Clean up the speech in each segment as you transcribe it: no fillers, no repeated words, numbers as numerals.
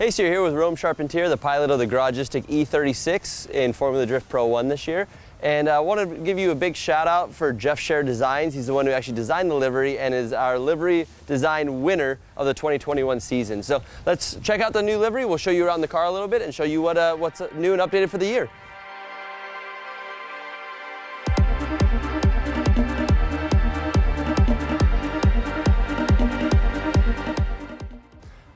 Hey, so you're here with Rome Charpentier, the pilot of the Garagistic E36 in Formula Drift Pro 1 this year. And I want to give you a big shout out for Jeff Scher Designs. He's the one who actually designed the livery and is our livery design winner of the 2021 season. So let's check out the new livery. We'll show you around the car a little bit and show you what's new and updated for the year.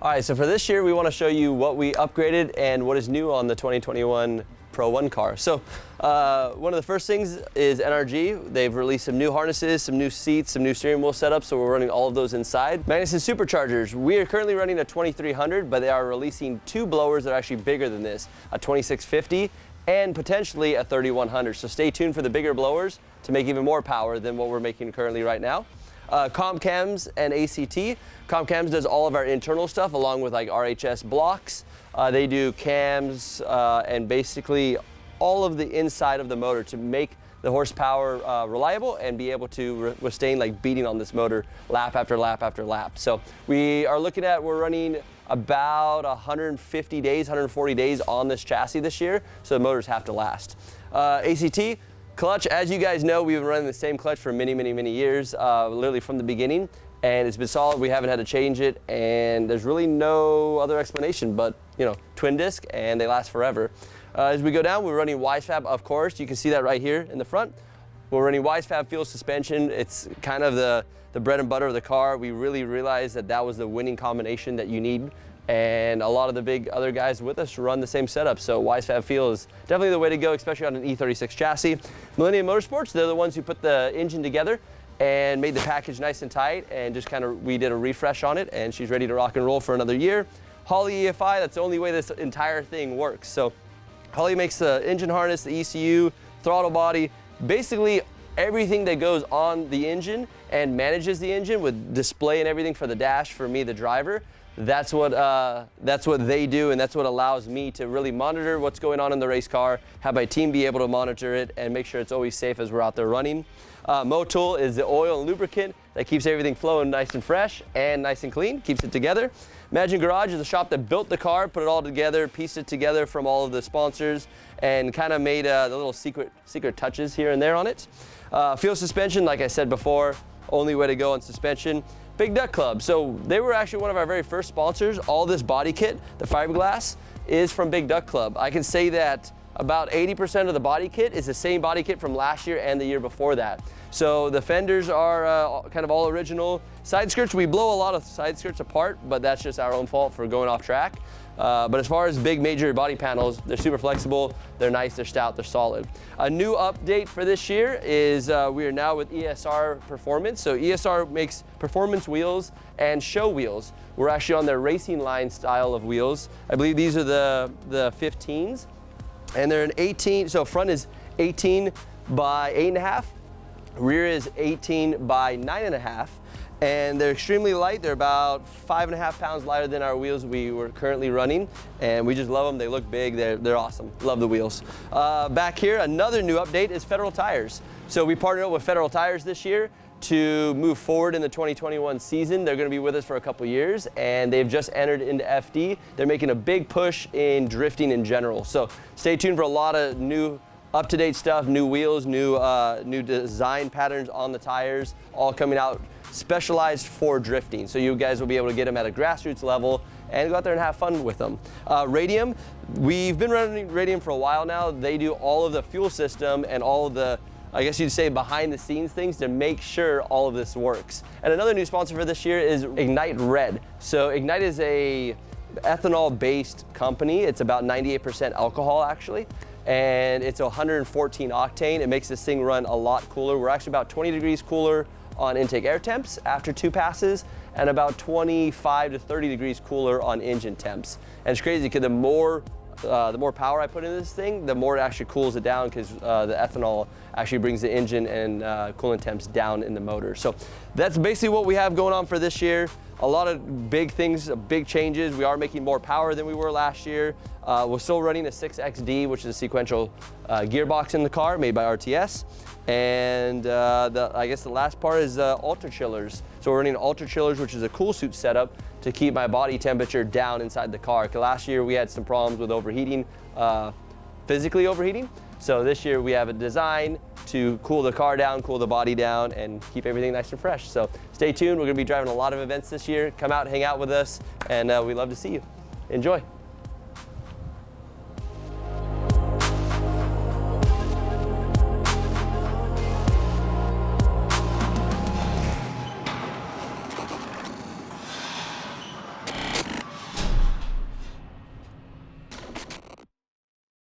All right, so for this year, we want to show you what we upgraded and what is new on the 2021 Pro 1 car. So one of the first things is NRG. They've released some new harnesses, some new seats, some new steering wheel setups, so we're running all of those inside. Magnuson superchargers. We are currently running a 2300, but they are releasing two blowers that are actually bigger than this, a 2650 and potentially a 3100. So stay tuned for the bigger blowers to make even more power than what we're making currently right now. Comp cams and ACT. Comp cams does all of our internal stuff along with like RHS blocks. They do cams and basically all of the inside of the motor to make the horsepower reliable and be able to withstand like beating on this motor lap after lap after lap. So we're running about 150 days, 140 days on this chassis this year, so the motors have to last. ACT. Clutch, as you guys know, we've been running the same clutch for many years, literally from the beginning, and it's been solid. We haven't had to change it, and there's really no other explanation but, you know, twin disc, and they last forever. As we go down, we're running Wisefab, of course. You can see that right here in the front. We're running Wisefab fuel suspension. It's kind of the bread and butter of the car. We really realized that that was the winning combination that you need. And a lot of the big other guys with us run the same setup. So Wisefab Feel is definitely the way to go, especially on an E36 chassis. Millennium Motorsports, they're the ones who put the engine together and made the package nice and tight, and just we did a refresh on it, and she's ready to rock and roll for another year. Holley EFI, that's the only way this entire thing works. So Holley makes the engine harness, the ECU, throttle body, basically everything that goes on the engine and manages the engine with display and everything for the dash for me, the driver. That's what they do, and that's what allows me to really monitor what's going on in the race car, have my team be able to monitor it, and make sure it's always safe as we're out there running. Motul is the oil and lubricant that keeps everything flowing nice and fresh and nice and clean, keeps it together. Imagine Garage is the shop that built the car, put it all together, pieced it together from all of the sponsors, and kind of made the little secret touches here and there on it. Fuel suspension, like I said before, only way to go on suspension. Big Duck Club. So they were actually one of our very first sponsors. All this body kit, the fiberglass, is from Big Duck Club. I can say that about 80% of the body kit is the same body kit from last year and the year before that. So the fenders are kind of all original. Side skirts, we blow a lot of side skirts apart, but that's just our own fault for going off track. But as far as big major body panels, they're super flexible, they're nice, they're stout, they're solid. A new update for this year is we are now with ESR Performance. So ESR makes performance wheels and show wheels. We're actually on their racing line style of wheels. I believe these are the 15s, and they're an 18, so front is 18 by 8.5, rear is 18 by 9.5. And they're extremely light. They're about 5.5 pounds lighter than our wheels we were currently running, and we just love them. They look big, they're awesome. Love the wheels. Back here, another new update is Federal Tires. So we partnered up with Federal Tires this year to move forward in the 2021 season. They're gonna be with us for a couple years, and they've just entered into FD. They're making a big push in drifting in general. So stay tuned for a lot of new up-to-date stuff, new wheels, new design patterns on the tires, all coming out specialized for drifting. So you guys will be able to get them at a grassroots level and go out there and have fun with them. Radium, we've been running Radium for a while now. They do all of the fuel system and all of the, I guess you'd say, behind the scenes things to make sure all of this works. And another new sponsor for this year is Ignite Red. So Ignite is a ethanol-based company. It's about 98% alcohol actually, and it's 114 octane. It makes this thing run a lot cooler. We're actually about 20 degrees cooler on intake air temps after 2 passes, and about 25 to 30 degrees cooler on engine temps. And it's crazy because the more power I put into this thing, the more it actually cools it down, because the ethanol actually brings the engine and coolant temps down in the motor. So that's basically what we have going on for this year. a lot of big things, big changes. We are making more power than we were last year. We're still running a 6XD, which is a sequential gearbox in the car made by RTS. And I guess the last part is ultra chillers. So we're running ultra chillers, which is a cool suit setup to keep my body temperature down inside the car. 'Cause last year we had some problems with overheating, physically overheating. So this year we have a design to cool the car down, cool the body down, and keep everything nice and fresh. So stay tuned. We're gonna be driving a lot of events this year. Come out, hang out with us, and we'd love to see you. Enjoy.